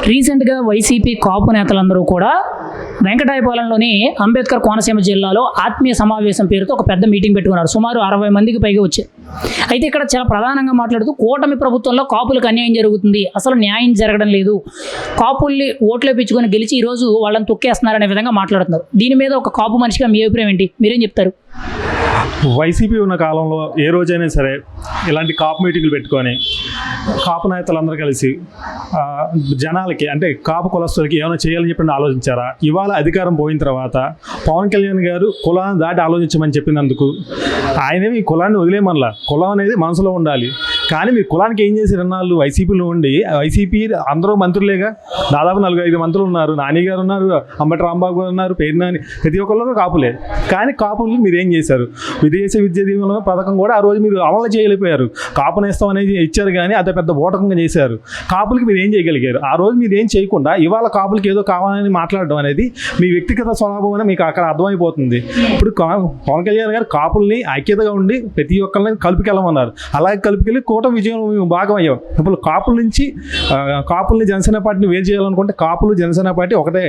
రీసెంట్గా వైసీపీ కాపు నేతలందరూ కూడా వెంకటాయపాలెంలోని అంబేద్కర్ కోనసీమ జిల్లాలో ఆత్మీయ సమావేశం పేరుతో ఒక పెద్ద మీటింగ్ పెట్టుకున్నారు. సుమారు 60 మందికి పైగా వచ్చారు. అయితే ఇక్కడ చాలా ప్రధానంగా మాట్లాడుతూ కూటమి ప్రభుత్వంలో కాపులకు అన్యాయం జరుగుతుంది, అసలు న్యాయం జరగడం లేదు, కాపుల్ని ఓట్లు వేయించుకొని గెలిచి ఈరోజు వాళ్ళని తొక్కేస్తున్నారనే విధంగా మాట్లాడుతున్నారు. దీని మీద ఒక కాపు మనిషిగా మీ అభిప్రాయం ఏంటి? మీరేం చెప్తారు? వైసీపీ ఉన్న కాలంలో ఏ రోజైనా సరే ఇలాంటి కాపు మీటింగ్లు పెట్టుకొని కాపు నాయకులందరూ కలిసి జనాలకి అంటే కాపు కులస్తులకి ఏమైనా చేయాలని చెప్పి ఆలోచించారా? ఇవాళ అధికారం పోయిన తర్వాత పవన్ కళ్యాణ్ గారు కులాన్ని దాటి ఆలోచించమని చెప్పినందుకు ఆయనేమి ఈ కులాన్ని వదిలేమనలా. కులం అనేది మనసులో ఉండాలి. కానీ మీరు కులానికి ఏం చేశారు? అన్నాళ్ళు వైసీపీలో ఉండి వైసీపీ అందరూ మంత్రులేగా, దాదాపు 4-5 మంత్రులు ఉన్నారు. నాని గారు ఉన్నారు, అంబటి రాంబాబు గారు ఉన్నారు, పేరు నాని, ప్రతి ఒక్కళ్ళు కాపులే. కానీ కాపులు మీరు ఏం చేశారు? విదేశీ విద్య దీవెన పథకం కూడా ఆ రోజు మీరు అమలు చేయలేకపోయారు. కాపు నేస్తం అనేది ఇచ్చారు కానీ అదే పెద్ద బోటకంగా చేశారు. కాపులకి మీరు ఏం చేయగలిగారు? ఆ రోజు మీరు ఏం చేయకుండా ఇవాళ కాపులకి ఏదో కావాలని మాట్లాడడం అనేది మీ వ్యక్తిగత స్వభావం అని మీకు అక్కడ అర్థమైపోతుంది. ఇప్పుడు పవన్ కళ్యాణ్ గారు కాపుల్ని ఐక్యతగా ఉండి ప్రతి ఒక్కరిని కలుపుకెళ్ళమన్నారు. అలాగే కలుపుకెళ్ళి కూటమి విజయం మేము భాగం అయ్యాం. ఇప్పుడు కాపుల నుంచి కాపుల్ని జనసేన పార్టీని వేరు చేయాలనుకుంటే కాపులు జనసేన పార్టీ ఒకటే.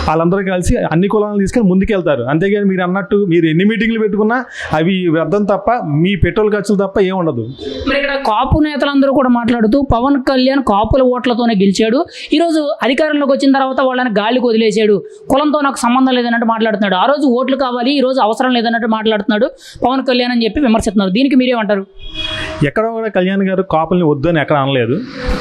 వాళ్ళందరూ కలిసి అన్ని కులాలను తీసుకొని ముందుకెళ్తారు. అంతేగాని మీరు అన్నట్టు మీరు ఎన్ని మీటింగ్లు పెట్టుకున్నా అవి వ్యర్థం తప్ప మీ పెట్రోల్ ఖర్చులు తప్ప ఏముండదు. మరి ఇక్కడ కాపు నేతలందరూ కూడా మాట్లాడుతూ పవన్ కళ్యాణ్ కాపుల ఓట్లతోనే గెలిచాడు, ఈరోజు అధికారంలోకి వచ్చిన తర్వాత వాళ్ళని గాలికి వదిలేశాడు, కులంతో నాకు సంబంధం లేదన్నట్టు మాట్లాడుతున్నాడు. ఆ రోజు ఓట్లు కావాలి, ఈ రోజు అవసరం లేదన్నట్టు మాట్లాడుతున్నాడు పవన్ కళ్యాణ్ అని చెప్పి విమర్శిస్తున్నారు. దీనికి మీరేమంటారు? ఎక్కడ కూడా కళ్యాణ్ గారు కాపుల్ని వద్దని ఎక్కడ అనలేదు.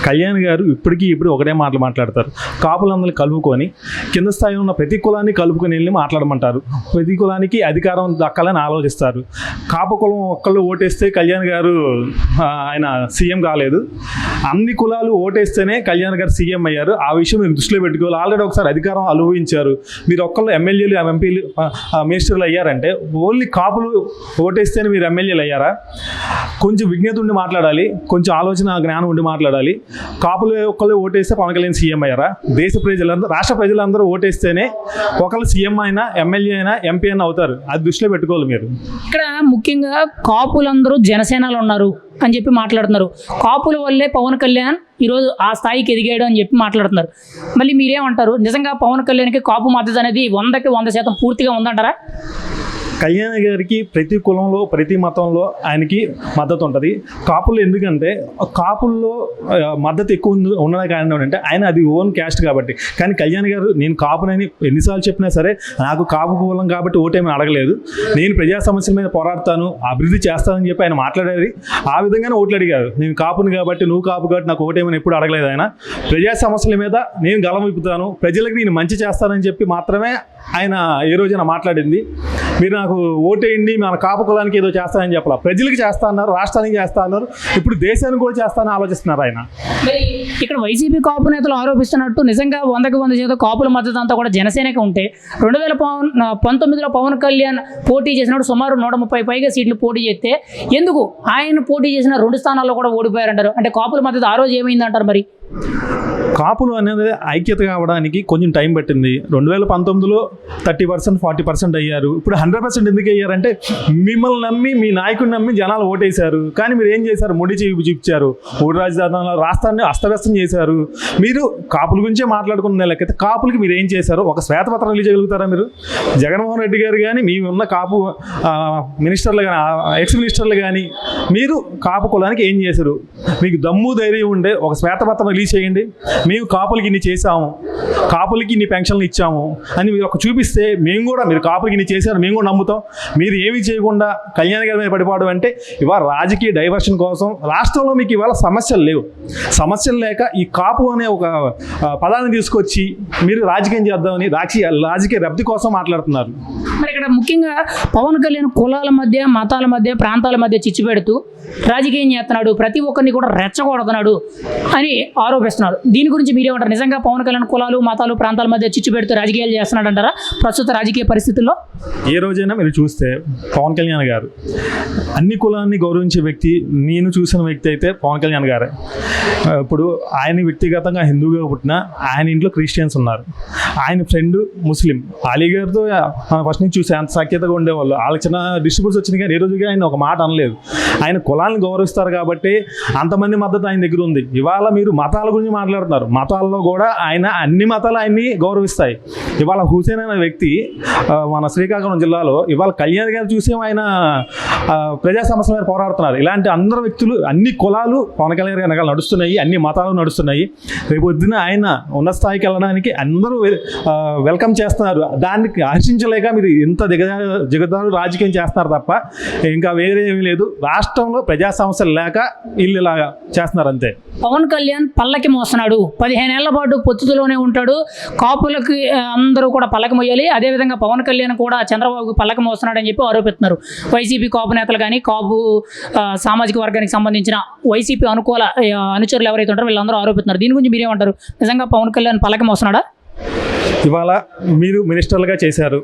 కళ్యాణ్ గారు ఇప్పుడు ఒకటే మాటలు మాట్లాడతారు. కాపులందరినీ కలుపుకొని కింద స్థాయిలో ఉన్న ప్రతి కులాన్ని కలుపుకొని వెళ్ళి మాట్లాడమంటారు. ప్రతి కులానికి అధికారం దక్కాలని ఆలోచిస్తారు. కాపు కులం ఒక్కళ్ళు ఓటేస్తే కళ్యాణ్ గారు ఆయన సీఎం కాలేదు. అన్ని కులాలు ఓటేస్తేనే కళ్యాణ్ గారు సీఎం అయ్యారు. ఆ విషయం మీరు దృష్టిలో పెట్టుకోవాలి. ఆల్రెడీ ఒకసారి అధికారం అనుభవించారు. మీరు ఒక్కళ్ళు ఎమ్మెల్యేలు ఎంపీలు మినిస్టర్లు అయ్యారంటే ఓన్లీ కాపులు ఓటేస్తేనే మీరు ఎమ్మెల్యేలు అయ్యారా? కొంచెం విజ్ఞత ఉండి మాట్లాడాలి, కొంచెం ఆలోచన జ్ఞానం ఉండి మాట్లాడాలి. కాపులు ఒక్కళ్ళు ఓటేస్తే పవన్ కళ్యాణ్ సీఎం అయ్యారా? దేశ ప్రజలందరూ రాష్ట్ర ప్రజలందరూ ఓటేస్తేనే ఒకళ్ళు సీఎం అయినా ఎమ్మెల్యే అయినా ఎంపీ అయినా అవుతారు. అది దృష్టిలో పెట్టుకోవాలి మీరు. ఇక్కడ ముఖ్యంగా కాపులందరూ జనసేనలో ఉన్నారు అని చెప్పి మాట్లాడుతున్నారు. కాపుల వల్లే పవన్ కళ్యాణ్ ఈరోజు ఆ స్థాయికి ఎదిగాడు అని చెప్పి మాట్లాడుతున్నారు. మళ్ళీ మీరేమంటారు? నిజంగా పవన్ కళ్యాణ్కి కాపు మద్దతు అనేది 100కి 100% పూర్తిగా ఉందంటారా? కళ్యాణ్ గారికి ప్రతి కులంలో ప్రతి మతంలో ఆయనకి మద్దతు ఉంటుంది. కాపుల్లో ఎందుకంటే కాపుల్లో మద్దతు ఎక్కువ ఉండడం కారణం అంటే ఆయన అది ఓన్ క్యాస్ట్ కాబట్టి. కానీ కళ్యాణ్ గారు నేను కాపునని ఎన్నిసార్లు చెప్పినా సరే నాకు కాపు కులం కాబట్టి ఓటేమని అడగలేదు. నేను ప్రజా సమస్యల మీద పోరాడతాను, అభివృద్ధి చేస్తానని చెప్పి ఆయన మాట్లాడేది. ఆ విధంగానే ఓట్లు అడిగారు. నేను కాపుని కాబట్టి నువ్వు కాపు కాబట్టి నాకు ఓటేమని ఎప్పుడు అడగలేదు. ఆయన ప్రజా సమస్యల మీద నేను గలం విప్పుతాను, ప్రజలకు నేను మంచి చేస్తానని చెప్పి మాత్రమే ఆయన ఏ రోజైనా మాట్లాడింది. మీరు నాకు ఓటేయండి మన కాపు కులానికి ఏదో చేస్తానని చెప్పాల. ప్రజలకు చేస్తా అన్నారు, రాష్ట్రానికి చేస్తా అన్నారు, ఇప్పుడు దేశానికి కూడా చేస్తానని ఆలోచిస్తున్నారు ఆయన. ఇక్కడ వైసీపీ కాపు నేతలు ఆరోపిస్తున్నట్టు నిజంగా 100కి 100% కాపుల మద్దతు అంతా కూడా జనసేనకి ఉంటే 2019లో పవన్ కళ్యాణ్ పోటీ చేసినప్పుడు సుమారు 130 పైగా సీట్లు పోటీ చేస్తే ఎందుకు ఆయన పోటీ చేసిన 2 స్థానాల్లో కూడా ఓడిపోయారంటారు? అంటే కాపుల మద్దతు ఆ రోజు ఏమైందంటారు? మరి కాపులు అనేది ఐక్యత కావడానికి కొంచెం టైం పట్టింది. 2019లో 30%, 40% అయ్యారు. ఇప్పుడు 100% ఎందుకు అయ్యారంటే మిమ్మల్ని నమ్మి మీ నాయకుడిని నమ్మి జనాలు ఓటేశారు. కానీ మీరు ఏం చేశారు? ముడి చూపించారు. 3 రాజధానుల రాష్ట్రాన్ని అస్తవ్యస్తం చేశారు. మీరు కాపుల గురించే మాట్లాడుకున్న లెక్కైతే కాపులకి మీరు ఏం చేశారు? ఒక శ్వేతపత్రం రిలీజ్ చేయగలుగుతారా మీరు? జగన్మోహన్ రెడ్డి గారు కానీ మీ ఉన్న కాపు మినిస్టర్లు కానీ ఎక్స్ మినిస్టర్లు కానీ మీరు కాపు కులానికి ఏం చేశారు? మీకు దమ్ము ధైర్యం ఉండే ఒక శ్వేతపత్రం రిలీజ్ చేయండి. మేము కాపులకి ఇన్ని చేసాము, కాపులకి ఇన్ని పెన్షన్లు ఇచ్చాము అని మీరు ఒక చూపిస్తే మేము కూడా మీరు కాపులకి ఇన్ని చేశారు మేము కూడా నమ్ముతాం. మీరు ఏమి చేయకుండా కళ్యాణ్ గారి మీద పడిపోవడం అంటే ఇవాళ రాజకీయ డైవర్షన్ కోసం. రాష్ట్రంలో మీకు ఇవాళ సమస్యలు లేవు. సమస్యలు లేక ఈ కాపు అనే ఒక పదాన్ని తీసుకొచ్చి మీరు రాజకీయం చేద్దామని రాజకీయ రబ్ది కోసం మాట్లాడుతున్నారు. మరి ఇక్కడ ముఖ్యంగా పవన్ కళ్యాణ్ కులాల మధ్య, మతాల మధ్య, ప్రాంతాల మధ్య చిచ్చు పెడుతూ రాజకీయం చేస్తున్నాడు, ప్రతి ఒక్కరిని కూడా రెచ్చగొడుతున్నాడు అని ఆరోపిస్తున్నారు. దీని గురించి మీరేమంటారు? నిజంగా పవన్ కళ్యాణ్ కులాలు, మతాలు, ప్రాంతాల మధ్య చిచ్చు పెడుతూ రాజకీయాలు చేస్తున్నాడు అంటారా ప్రస్తుత రాజకీయ పరిస్థితుల్లో? ఏ రోజైనా మీరు చూస్తే పవన్ కళ్యాణ్ గారు అన్ని కులాన్ని గౌరవించే వ్యక్తి. నేను చూసిన వ్యక్తి అయితే పవన్ కళ్యాణ్ గారే. ఇప్పుడు ఆయన వ్యక్తిగతంగా హిందూగా పుట్టిన ఆయన ఇంట్లో క్రిస్టియన్స్ ఉన్నారు. ఆయన ఫ్రెండ్ ముస్లిం. అలీ గారితో ఫస్ట్ నుంచి చూసి అంత సఖ్యతగా ఉండేవాళ్ళు. వాళ్ళకి చిన్న డిస్ట్రిబ్యూట్స్ వచ్చినాయి కానీ ఏ రోజుగా ఆయన ఒక మాట అనలేదు. ఆయన కులాలను గౌరవిస్తారు కాబట్టి అంతమంది మద్దతు ఆయన దగ్గర ఉంది. ఇవాళ మీరు మత మతాల గురించి మాట్లాడుతున్నారు. మతాల్లో కూడా అన్ని మతాలు ఆయన్ని గౌరవిస్తాయి. ఇవాళ హుసేన్ అనే వ్యక్తి మన శ్రీకాకుళం జిల్లాలో ఇవాళ కళ్యాణ్ గారు చూసి ఆయన ప్రజా సమస్యల మీద పోరాడుతున్నారు. ఇలాంటి అందరు వ్యక్తులు, అన్ని కులాలు పవన్ కళ్యాణ్ గారి వెనకాల నడుస్తున్నాయి, అన్ని మతాలు నడుస్తున్నాయి. రేపు పొద్దున ఆయన ఉన్నత స్థాయికి వెళ్ళడానికి అందరూ వెల్కమ్ చేస్తున్నారు. దానికి హర్షించలేక మీరు ఇంత దిగజారు రాజకీయం చేస్తున్నారు తప్ప ఇంకా వేరే ఏమీ లేదు. రాష్ట్రంలో ప్రజా సమస్యలు లేక వీళ్ళు ఇలాగా చేస్తున్నారు అంతే. పవన్ కళ్యాణ్ పల్లకి మోస్తున్నాడు, 15 ఏళ్ల పాటు పొత్తులోనే ఉంటాడు, కాపులకి అందరూ కూడా పల్లకి మోయాలి, అదేవిధంగా పవన్ కళ్యాణ్ కూడా చంద్రబాబుకి పల్లకి మోస్తున్నాడు అని చెప్పి ఆరోపిస్తున్నారు వైసీపీ కాపు నేతలు కానీ, కాపు సామాజిక వర్గానికి సంబంధించిన వైసీపీ అనుకూల అనుచరులు ఎవరైతే ఉంటారో వీళ్ళందరూ ఆరోపిస్తున్నారు. దీని గురించి మీరేమంటారు? నిజంగా పవన్ కళ్యాణ్ పల్లకి మోస్తున్నాడా? ఇవాళ మీరు మినిస్టర్లుగా చేశారు,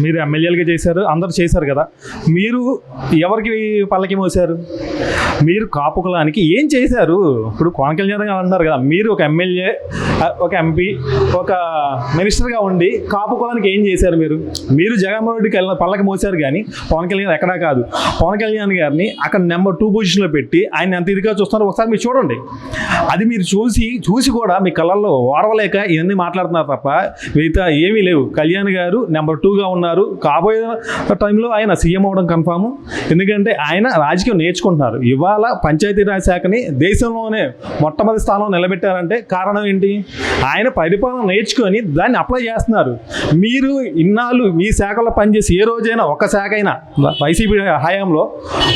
మీరు ఎమ్మెల్యేలుగా చేశారు, అందరూ చేశారు కదా. మీరు ఎవరికి పల్లకి మోసారు? మీరు కాపు కులానికి ఏం చేశారు? ఇప్పుడు పవన్ కళ్యాణ్ గారు అన్నారు కదా, మీరు ఒక ఎమ్మెల్యే, ఒక ఎంపీ, ఒక మినిస్టర్గా ఉండి కాపు కులానికి ఏం చేశారు? మీరు జగన్మోహన్ రెడ్డికి పల్లకి మోసారు కానీ పవన్ కళ్యాణ్ ఎక్కడా కాదు. పవన్ కళ్యాణ్ గారిని అక్కడ నెంబర్ 2 పొజిషన్లో పెట్టి ఆయన ఎంత ఇదిగా చూస్తున్నారో ఒకసారి మీరు చూడండి. అది మీరు చూసి కూడా మీ కళ్ళల్లో ఓర్వలేక ఇవన్నీ మాట్లాడుతున్నారు తప్ప మిగతా ఏమీ లేవు. కళ్యాణ్ గారు నెంబర్ 2గా ఉన్నారు. కాబోయే టైంలో ఆయన సీఎం అవ్వడం కన్ఫామ్. ఎందుకంటే ఆయన రాజకీయం నేర్చుకుంటున్నారు. ఇవాళ పంచాయతీరాజ్ శాఖని దేశంలోనే మొట్టమొదటి స్థానంలో నిలబెట్టారంటే కారణం ఏంటి? ఆయన పరిపాలన నేర్చుకొని దాన్ని అప్లై చేస్తున్నారు. మీరు ఇన్నాళ్ళు మీ శాఖలో పనిచేసి ఏ రోజైనా ఒక శాఖ అయినా వైసీపీ హయాంలో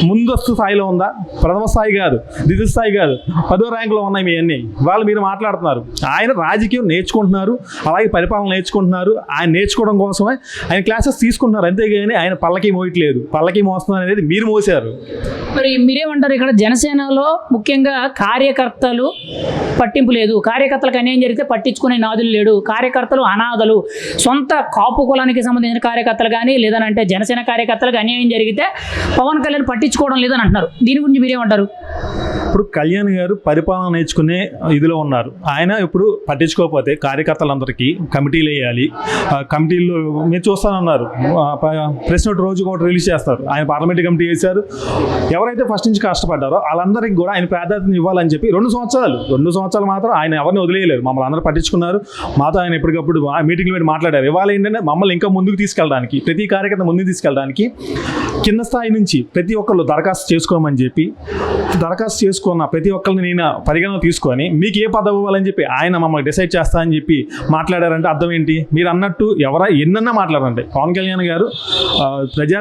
ముందస్తు స్థాయిలో ఉందా? ప్రథమ స్థాయి కాదు, ద్వితీయ స్థాయి కాదు, 10వ ర్యాంకులో ఉన్నాయి మీ అన్నీ. వాళ్ళు మీరు మాట్లాడుతున్నారు. ఆయన రాజకీయం నేర్చుకుంటున్నారు, అలాగే పరిపాలన నేర్చుకుంటున్నారు. ఆయన నేర్చుకోవడం కోసమే ఆయన క్లాసెస్ తీసుకుంటున్నారు, అంతేగాని ఆయన పల్లకి మోయట్లేదు. పల్లకి మోస్తున్నారు అనేది మీరు మోసారు. మరి మీరేమంటారు? ఇక్కడ జనసేనలో ముఖ్యంగా కార్యకర్తలు పట్టింపు లేదు, కార్యకర్తలకు అన్యాయం జరిగితే పట్టించుకునే నాదులు లేడు, కార్యకర్తలు అనాథలు. సొంత కాపు కులానికి సంబంధించిన కార్యకర్తలు కానీ లేదనంటే జనసేన కార్యకర్తలకు అన్యాయం జరిగితే పవన్ కళ్యాణ్ పట్టించుకోవడం లేదని అంటున్నారు. దీని గురించి మీరేమంటారు? ఇప్పుడు కళ్యాణ్ గారు పరిపాలన నేర్చుకునే ఇదిలో ఉన్నారు. ఆయన ఇప్పుడు పట్టించుకోకపోతే కార్యకర్తలందరికీ కమిటీలు వేయాలి. కమిటీల్లో మీరు చూస్తానన్నారు, ప్రెస్ నోట్ రోజు ఒకటి రిలీజ్ చేస్తారు. ఆయన పార్లమెంటరీ కమిటీ వేశారు. ఎవరైతే ఫస్ట్ నుంచి కష్టపడ్డారో వాళ్ళందరికీ కూడా ఆయన ప్రాధాన్యత ఇవ్వాలని చెప్పి 2 సంవత్సరాలు మాత్రం ఆయన ఎవరిని వదిలేయలేదు. మమ్మల్ని అందరూ పట్టించుకున్నారు. మాతో ఆయన ఎప్పటికప్పుడు మీటింగ్లు పెట్టి మాట్లాడారు. ఇవాళ ఏంటంటే మమ్మల్ని ఇంకా ముందుకు తీసుకెళ్ళడానికి, ప్రతి కార్యకర్త ముందుకు తీసుకెళ్ళడానికి కింద స్థాయి నుంచి ప్రతి ఒక్కళ్ళు దరఖాస్తు చేసుకోమని చెప్పి, దరఖాస్తు చేసుకున్న ప్రతి ఒక్కరిని నేను పరిగణన తీసుకొని మీకు ఏ పదవి ఇవ్వాలని చెప్పి ఆయన మమ్మల్ని డిసైడ్ చేస్తా అని చెప్పి మాట్లాడారంటే అర్థం ఏంటి? మీరు అన్నట్టు ఎన్నన్నా మాట్లాడారంటే పవన్ కళ్యాణ్ గారు ప్రజా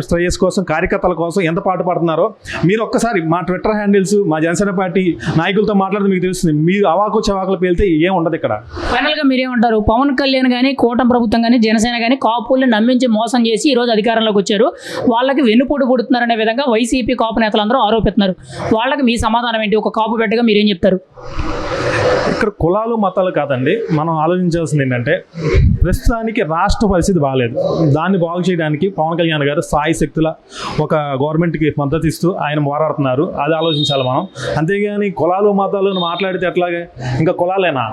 శ్రేయస్ కోసం, కార్యకర్తల కోసం ఎంత పాటు పడుతున్నారో మీరు ఒక్కసారి మా ట్విట్టర్ హ్యాండిల్స్, మా జనసేన పార్టీ నాయకులతో మాట్లాడితే మీకు తెలుస్తుంది. మీరు అవాకు చవాకులు పేలితే ఏం ఉండదు ఇక్కడ. ఫైనల్గా మీరేమంటారు? పవన్ కళ్యాణ్ కానీ, కూటమి ప్రభుత్వం కానీ, జనసేన కానీ కాపుల్ని నమ్మించి మోసం చేసి ఈరోజు అధికారంలోకి వచ్చారు. వాళ్ళకి వెన్నుపోటు పుడుతున్నారనే విధంగా వైసీపీ కాపు నేతలందరూ ఆరోపిస్తున్నారు. వాళ్ళకి మీ సమాధానం ఏంటి? ఒక కాపు బిడ్డగా మీరేం చెప్తారు? ఇక్కడ కులాలు మతాలు కాదండి, మనం ఆలోచించాల్సింది ఏంటంటే ప్రస్తుతానికి రాష్ట్ర పరిస్థితి బాగాలేదు. దాన్ని బాగు చేయడానికి పవన్ కళ్యాణ్ గారు స్థాయి శక్తుల ఒక గవర్నమెంట్కి మద్దతు ఇస్తూ ఆయన పోరాడుతున్నారు. అది ఆలోచించాలి మనం. అంతేగాని కులాలు మతాలు మాట్లాడితే ఎట్లాగే? ఇంకా కులాలేనా?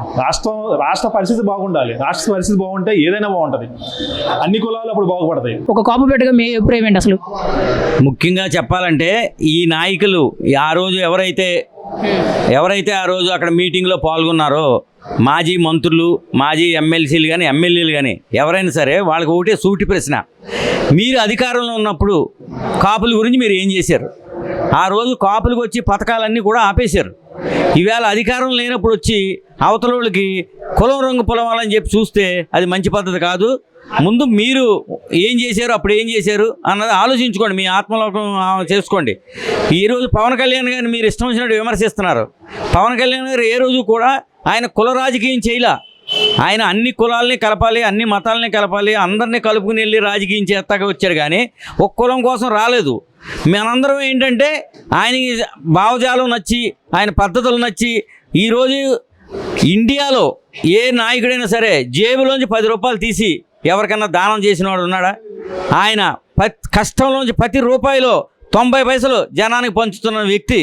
రాష్ట్ర పరిస్థితి బాగుండాలి. రాష్ట్ర పరిస్థితి బాగుంటే ఏదైనా బాగుంటుంది. అన్ని కులాలు అప్పుడు బాగుపడతాయి. ఒక కాపు బిడ్డగా మీ అభిప్రాయం ఏంటి అసలు? ముఖ్యంగా చెప్పాలంటే ఈ నాయకులు ఆ రోజు ఎవరైతే ఆ రోజు అక్కడ మీటింగ్లో పాల్గొన్నారో, మాజీ మంత్రులు, మాజీ ఎమ్మెల్సీలు కానీ ఎమ్మెల్యేలు కానీ ఎవరైనా సరే, వాళ్ళకి ఒకటే సూటి ప్రశ్న. మీరు అధికారంలో ఉన్నప్పుడు కాపుల గురించి మీరు ఏం చేశారు? ఆ రోజు కాపులకు వచ్చి పథకాలన్నీ కూడా ఆపేశారు. ఈవేళ అధికారం లేనప్పుడు వచ్చి అవతలోళ్ళకి కులం రంగు పొలవాలని చెప్పి చూస్తే అది మంచి పద్ధతి కాదు. ముందు మీరు ఏం చేశారు, అప్పుడు ఏం చేశారు అన్నది ఆలోచించుకోండి, మీ ఆత్మలోకం చేసుకోండి. ఈరోజు పవన్ కళ్యాణ్ గారిని మీరు ఇష్టం వచ్చినట్టు విమర్శిస్తున్నారు. పవన్ కళ్యాణ్ గారు ఏ రోజు కూడా ఆయన కుల రాజకీయం చేయలే. ఆయన అన్ని కులాలని కలపాలి, అన్ని మతాలని కలపాలి, అందరినీ కలుపుకుని వెళ్ళి రాజకీయం చేస్తాక వచ్చారు కానీ ఒక్క కులం కోసం రాలేదు. మనందరం ఏంటంటే ఆయనకి భావజాలం నచ్చి, ఆయన పద్ధతులు నచ్చి, ఈరోజు ఇండియాలో ఏ నాయకుడైనా సరే జేబులోంచి 10 రూపాయలు తీసి ఎవరికన్నా దానం చేసిన వాడు ఉన్నాడా? ఆయన కష్టంలోంచి ప్రతి రూపాయిలో 90 పైసలు జనానికి పంచుతున్న వ్యక్తి.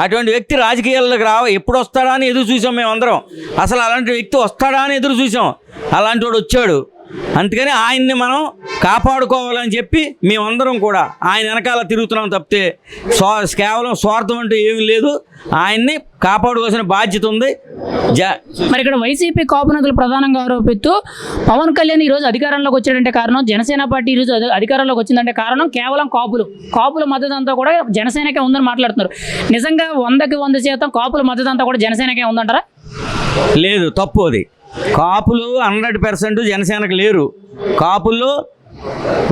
అటువంటి వ్యక్తి రాజకీయాల్లోకి ఎప్పుడు వస్తాడా అని ఎదురు చూసాం మేమందరం. అసలు అలాంటి వ్యక్తి వస్తాడా అని ఎదురు చూసాం. అలాంటి వాడు వచ్చాడు. అందుకని ఆయన్ని మనం కాపాడుకోవాలని చెప్పి మేమందరం కూడా ఆయన వెనకాల తిరుగుతున్నాం తప్పితే కేవలం స్వార్థం అంటూ ఏమీ లేదు. ఆయన్ని కాపాడుకోవాల్సిన బాధ్యత ఉంది. మరి ఇక్కడ వైసీపీ కాపు నేతలు ప్రధానంగా ఆరోపిస్తూ పవన్ కళ్యాణ్ ఈరోజు అధికారంలోకి వచ్చాడంటే కారణం, జనసేన పార్టీ ఈరోజు అధికారంలోకి వచ్చిందంటే కారణం కేవలం కాపుల మద్దతు అంతా కూడా జనసేనకే ఉందని మాట్లాడుతున్నారు. నిజంగా 100% కాపుల మద్దతు అంతా కూడా జనసేనకే ఉందంటారా? లేదు, తప్పు అది. కాపులు 100% జనసేనకు లేరు. కాపుల్లో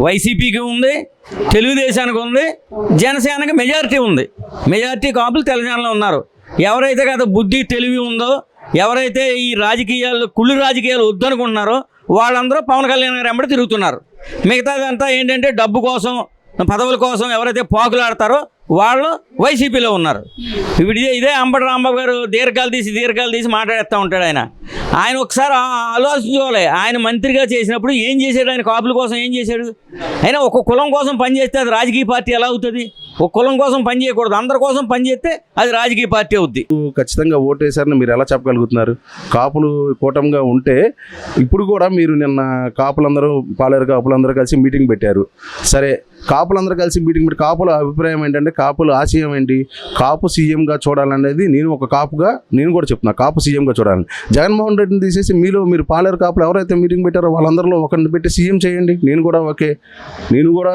వైసీపీకి ఉంది, తెలుగుదేశానికి ఉంది, జనసేనకి మెజారిటీ ఉంది. మెజారిటీ కాపులు తెలంగాణలో ఉన్నారు. ఎవరైతే కదా బుద్ధి తెలివి ఉందో, ఎవరైతే ఈ కుళ్ళు రాజకీయాలు వద్దనుకుంటున్నారో వాళ్ళందరూ పవన్ కళ్యాణ్ గారు వెంబడి తిరుగుతున్నారు. మిగతాదంతా ఏంటంటే డబ్బు కోసం, పదవుల కోసం ఎవరైతే పాకులాడతారో వాళ్ళు వైసీపీలో ఉన్నారు. ఇప్పుడు ఇదే అంబటి రాంబాబు గారు దీర్ఘాలు తీసి మాట్లాడేస్తూ ఉంటాడు. ఆయన ఒకసారి ఆలోచించుకోవాలి. ఆయన మంత్రిగా చేసినప్పుడు ఏం చేశాడు? ఆయన కాపుల కోసం ఏం చేశాడు? అయినా ఒక కులం కోసం పనిచేస్తే అది రాజకీయ పార్టీ ఎలా అవుతుంది? ఒక కులం కోసం పని చేయకూడదు, అందరి కోసం పనిచేస్తే అది రాజకీయ పార్టీ అవుద్ది. ఖచ్చితంగా ఓటేశారని మీరు ఎలా చెప్పగలుగుతున్నారు? కాపులు కూటమిగా ఉంటే ఇప్పుడు కూడా మీరు నిన్న కాపులందరూ పాలేరు కాపులందరూ కలిసి మీటింగ్ పెట్టారు. సరే, కాపులందరూ కలిసి మీటింగ్ పెట్టి కాపుల అభిప్రాయం ఏంటంటే, కాపుల ఆశయం ఏంటి? కాపు సీఎంగా చూడాలనేది నేను ఒక కాపుగా నేను కూడా చెప్తున్నా. కాపు సీఎంగా చూడాలని జగన్మోహన్ రెడ్డిని తీసేసి మీరు పాలేరు కాపులు ఎవరైతే మీటింగ్ పెట్టారో వాళ్ళందరిలో ఒకరిని పెట్టి సీఎం చేయండి. నేను కూడా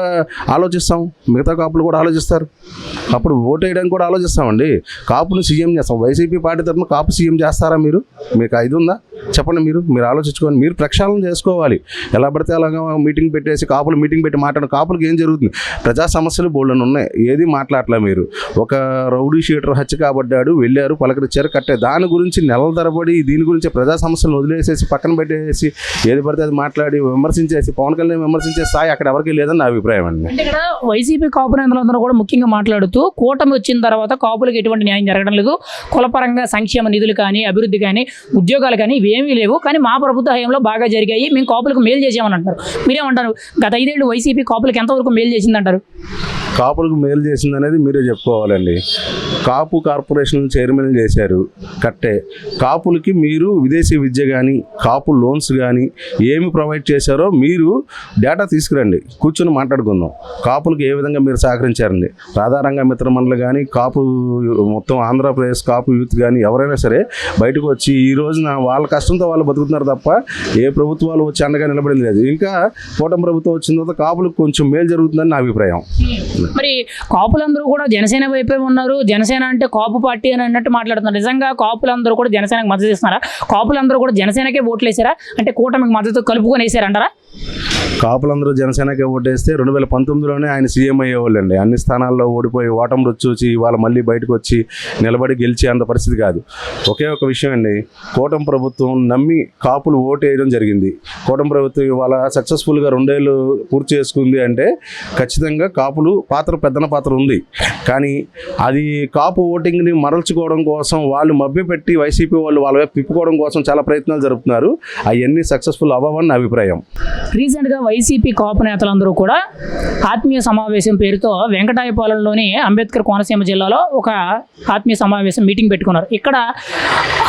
ఆలోచిస్తాం, మిగతా కాపులు కూడా ఆలోచిస్తారు. అప్పుడు ఓటు వేయడానికి కూడా ఆలోచిస్తామండి. కాపును సీఎం చేస్తాం. వైసీపీ పార్టీ తరఫున కాపు సీఎం చేస్తారా? మీకు ఇది ఉందా? చెప్పండి. మీరు ఆలోచించుకోండి. మీరు ప్రక్షాళన చేసుకోవాలి. ఎలా పడితే అలాగా మీటింగ్ పెట్టేసి కాపులు మీటింగ్ పెట్టి కాపులకు ఏం జరుగుతుంది? ప్రజా సమస్యలు బోల్డని ఉన్నాయి, ఏది మాట్లాడలే. మీరు ఒక రౌడీ షీటర్ హత్య కాబడ్డాడు, వెళ్ళారు, పలకరించారు, కట్టే దాని గురించి నెలల తరబడి దీని గురించి ప్రజా సమస్యలను వదిలేసేసి పక్కన పెట్టేసి ఏది పడితే అది మాట్లాడి విమర్శించేసి పవన్ కళ్యాణ్ విమర్శించే స్థాయి అక్కడ ఎవరికి లేదని నా అభిప్రాయం అండి. అంటే ఇక్కడ వైసీపీ కాపు నేతలందరూ కూడా ముఖ్యంగా మాట్లాడుతూ కూటమి వచ్చిన తర్వాత కాపులకు ఎటువంటి న్యాయం జరగడం లేదు, కులపరంగా సంక్షేమ నిధులు కానీ, అభివృద్ధి కానీ, ఉద్యోగాలు కానీ ఇవేమీ లేవు, కానీ మా ప్రభుత్వ హయాంలో బాగా జరిగాయి, మేము కాపులకు మేలు చేసామని అంటారు. మీరేమంటారు? గత 5 ఏళ్ళు వైసీపీ కాపులకు ఎంతవరకు మేలు చేసిందంటారు? కాపులకు మేలు చేసింది అనేది మీరే చెప్పుకోవాలండి. కాపు కార్పొరేషన్ చైర్మన్ చేశారు, కట్టే. కాపులకి మీరు విదేశీ విద్య కానీ, కాపు లోన్స్ కానీ ఏమి ప్రొవైడ్ చేశారో మీరు డేటా తీసుకురండి, కూర్చొని మాట్లాడుకుందాం. కాపులకు ఏ విధంగా మీరు సహకరించారండి? రాధారంగ మిత్రమండలి కానీ, కాపు మొత్తం ఆంధ్రప్రదేశ్ కాపు యూత్ కానీ ఎవరైనా సరే బయటకు వచ్చి ఈ రోజున వాళ్ళ కష్టంతో వాళ్ళు బతుకుతున్నారు తప్ప ఏ ప్రభుత్వాలు వచ్చి అండగా నిలబడింది లేదు. ఇంకా కూటమి ప్రభుత్వం వచ్చిన తర్వాత కాపులకు కొంచెం మేలు జరుగుతుందని నా అభిప్రాయం. మరి కాపులందరూ కూడా జనసేన వైపే ఉన్నారు. జనసేన అంటే కాపు పార్టీ అని అన్నట్టు మాట్లాడుతున్నారు. నిజంగా కాపులందరూ కూడా జనసేనకు మద్దతు ఇస్తున్నారా? కాపులందరూ కూడా జనసేనకే ఓట్లు వేసారా? అంటే కూటమికి మద్దతు కలుపుకొని వేసారంటారా? కాపులందరూ జనసేనకే ఓటేస్తే 2019లోనే ఆయన సీఎం అయ్యేవాళ్ళండి. అన్ని స్థానాల్లో ఓడిపోయి ఓటమి రుచి చూసి ఇవాళ మళ్ళీ బయటకు వచ్చి నిలబడి గెలిచే అంత పరిస్థితి కాదు. ఒకే ఒక విషయం అండి, కూటమి ప్రభుత్వం నమ్మి కాపులు ఓటు వేయడం జరిగింది. కూటమి ప్రభుత్వం ఇవాళ సక్సెస్ఫుల్గా 2 ఏళ్ళు పూర్తి చేసుకుంది అంటే ఖచ్చితంగా కాపులు పెద్దన పాత్ర ఉంది. కానీ అది కాపు ఓటింగ్ని మరల్చుకోవడం కోసం వాళ్ళు మభ్యపెట్టి వైసీపీ వాళ్ళు వాళ్ళ వైపు తిప్పుకోవడం కోసం చాలా ప్రయత్నాలు జరుపుతున్నారు. అవన్నీ సక్సెస్ఫుల్ అవ్వవని నా అభిప్రాయం. రీసెంట్గా వైసీపీ కాపు నేతలందరూ కూడా ఆత్మీయ సమావేశం పేరుతో వెంకటాయపాలెంలోని అంబేద్కర్ కోనసీమ జిల్లాలో ఒక ఆత్మీయ సమావేశం మీటింగ్ పెట్టుకున్నారు. ఇక్కడ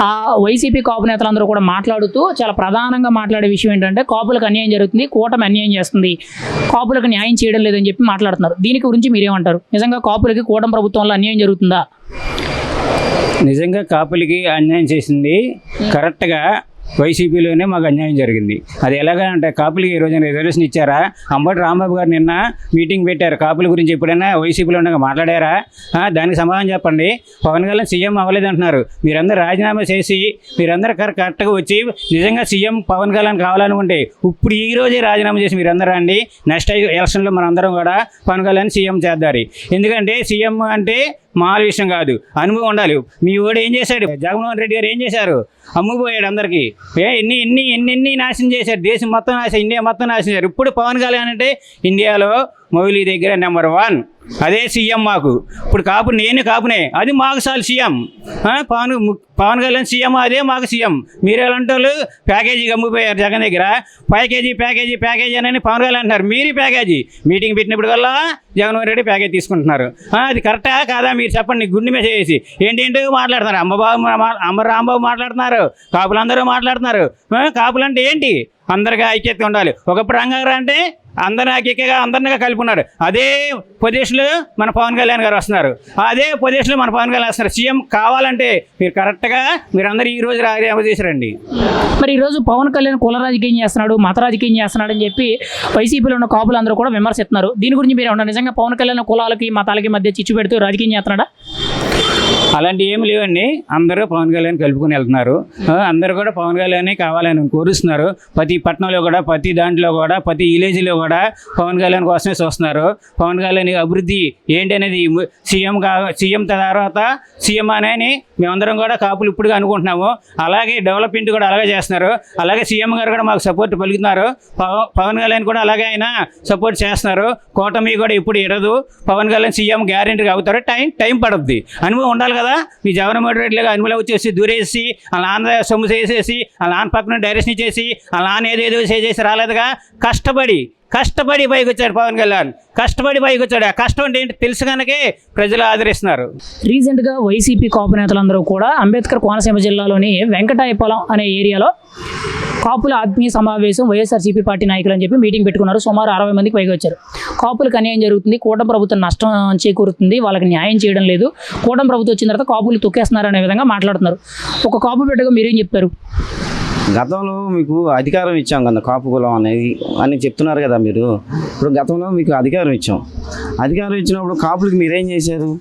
ఆ వైసీపీ కాపు నేతలందరూ కూడా మాట్లాడుతూ చాలా ప్రధానంగా మాట్లాడే విషయం ఏంటంటే, కాపులకు అన్యాయం జరుగుతుంది, కూటమి అన్యాయం చేస్తుంది, కాపులకు న్యాయం చేయడం లేదని చెప్పి మాట్లాడుతున్నారు. దీనికి గురించి మీరేమంటారు? నిజంగా కాపులకి కూటమి ప్రభుత్వంలో అన్యాయం జరుగుతుందా? నిజంగా కాపులకి అన్యాయం చేసింది కరెక్ట్గా వైసీపీలోనే మాకు అన్యాయం జరిగింది. అది ఎలాగంటే కాపులకి ఈ రోజున రిజర్వేషన్ ఇచ్చారా? అంబటి రాంబాబు గారు నిన్న మీటింగ్ పెట్టారు. కాపుల గురించి ఎప్పుడైనా వైసీపీలో ఉండగా మాట్లాడారా? దానికి సమాధానం చెప్పండి. పవన్ కళ్యాణ్ సీఎం అవ్వలేదు అంటున్నారు. మీరందరూ రాజీనామా చేసి మీరందరూ కరెక్ట్గా వచ్చి నిజంగా సీఎం పవన్ కళ్యాణ్ కావాలనుకుంటే ఇప్పుడు ఈ రోజే రాజీనామా చేసి మీరందరూ రండి. నెక్స్ట్ ఎలక్షన్లో మనందరం కూడా పవన్ కళ్యాణ్ సీఎం చేద్దారు. ఎందుకంటే సీఎం అంటే మామూలు విషయం కాదు, అనుభవం ఉండాలి. మీ ఓడు ఏం చేశాడు? జగన్మోహన్ రెడ్డి గారు ఏం చేశారు? అమ్ముపోయాడు అందరికీ. ఎన్ని నాశనం చేశారు, దేశం మొత్తం నాశనం, ఇండియా మొత్తం నాశనం చేశారు. ఇప్పుడు పవన్ కళ్యాణ్ అంటే ఇండియాలో మౌలి దగ్గర నెంబర్ 1. అదే సీఎం మాకు. ఇప్పుడు కాపు నేను కాపునే, అది మాకు చాలు సీఎం. పవన్ కళ్యాణ్ సీఎం, అదే మాకు సీఎం. మీరు ఎలాంటి వాళ్ళు ప్యాకేజీ గమ్మిపోయారు జగన్ దగ్గర. ప్యాకేజీ అని పవన్ కళ్యాణ్ అంటున్నారు. మీరు ప్యాకేజీ మీటింగ్ పెట్టినప్పుడు కల్లా జగన్మోహన్ రెడ్డి ప్యాకేజ్ తీసుకుంటున్నారు. అది కరెక్టా కాదా మీరు చెప్పండి. గుండె మీద చేసి ఏంటేంటో మాట్లాడుతున్నారు. అంబ రాంబాబు మాట్లాడుతున్నారు, కాపులందరూ మాట్లాడుతున్నారు. కాపులు అంటే ఏంటి? అందరిగా ఐక్యతగా ఉండాలి. ఒకప్పుడు రంగారావు అంటే అందరిని ఐక్యతగా అందరినీ కలిపి ఉన్నారు. అదే పొజిషన్లో మన పవన్ కళ్యాణ్ గారు వస్తున్నారు. అదే పొజిషన్లో మన పవన్ కళ్యాణ్ వస్తున్నారు. సీఎం కావాలంటే మీరు కరెక్ట్గా మీరందరూ ఈ రోజు రాజీనామా చేశారండి. మరి ఈరోజు పవన్ కళ్యాణ్ కుల రాజకీయం చేస్తున్నాడు, మత రాజకీయం చేస్తున్నాడు అని చెప్పి వైసీపీలో ఉన్న కాపులు అందరూ కూడా విమర్శిస్తున్నారు. దీని గురించి మీరు ఏమన్నా నిజంగా పవన్ కళ్యాణ్ కులాలకి మతాలకి మధ్య చిచ్చు పెడుతూ రాజకీయం చేస్తున్నాడా? అలాంటి ఏమి లేవండి. అందరూ పవన్ కళ్యాణ్ కలుపుకొని వెళ్తున్నారు. అందరూ కూడా పవన్ కళ్యాణ్ కావాలని కోరుస్తున్నారు. ప్రతి పట్టణంలో కూడా, ప్రతి దాంట్లో కూడా, ప్రతి విలేజ్లో కూడా పవన్ కళ్యాణ్ కోసమే చూస్తున్నారు. పవన్ కళ్యాణ్ అభివృద్ధి ఏంటి అనేది సీఎం తర్వాత సీఎం అని మేమందరం కూడా కాపులు ఇప్పుడుగా అనుకుంటున్నాము. అలాగే డెవలప్మెంట్ కూడా అలాగే చేస్తున్నారు. అలాగే సీఎం గారు కూడా మాకు సపోర్ట్ పలుకుతున్నారు. పవన్ కళ్యాణ్ కూడా అలాగే ఆయన సపోర్ట్ చేస్తున్నారు. కూటమి కూడా ఇప్పుడు ఇరదు. పవన్ కళ్యాణ్ సీఎం గ్యారెంటీగా అవుతారు. టైం పడుద్ది. అనుభవం ఉండాలి కదా. మీ జగన్మోహన్ రెడ్డిగా అనుభవం వచ్చేసి దూరేసి వాళ్ళ నాన్న సొమ్ము చేసేసి వాళ్ళ నాన్న పక్కన డైరెక్షన్ ఇచ్చేసి వాళ్ళ నాన్న ఏదేదో చేసేసి రాలేదుగా. కష్టపడి పైకి వచ్చాడు పవన్ కళ్యాణ్. కష్టపడి పైకి వచ్చాడు. ఆ కష్టం అంటే ఏంటి తెలుసు కనుకే ప్రజలు ఆదరిస్తున్నారు. రీసెంట్గా వైసీపీ కాపు నేతలందరూ కూడా అంబేద్కర్ కోనసీమ జిల్లాలోని వెంకటాయపాలెం అనే ఏరియాలో కాపుల ఆత్మీయ సమావేశం వైఎస్ఆర్సీపీ పార్టీ నాయకులు అని చెప్పి మీటింగ్ పెట్టుకున్నారు. సుమారు 60 మందికి పైగా వచ్చారు. కాపులకు అన్యాయం జరుగుతుంది, కూటమి ప్రభుత్వం నష్టం చేకూరుతుంది, వాళ్ళకి న్యాయం చేయడం లేదు, కూటమి ప్రభుత్వం వచ్చిన తర్వాత కాపులు తొక్కేస్తున్నారు అనే విధంగా మాట్లాడుతున్నారు. ఒక కాపు బిడ్డగా మీరేం చెప్తారు? గతంలో మీకు అధికారం ఇచ్చాం కదా కాపు కులం అనేది అని చెప్తున్నారు కదా మీరు. ఇప్పుడు గతంలో మీకు అధికారం ఇచ్చినప్పుడు కాపులకి మీరేం చేశారు?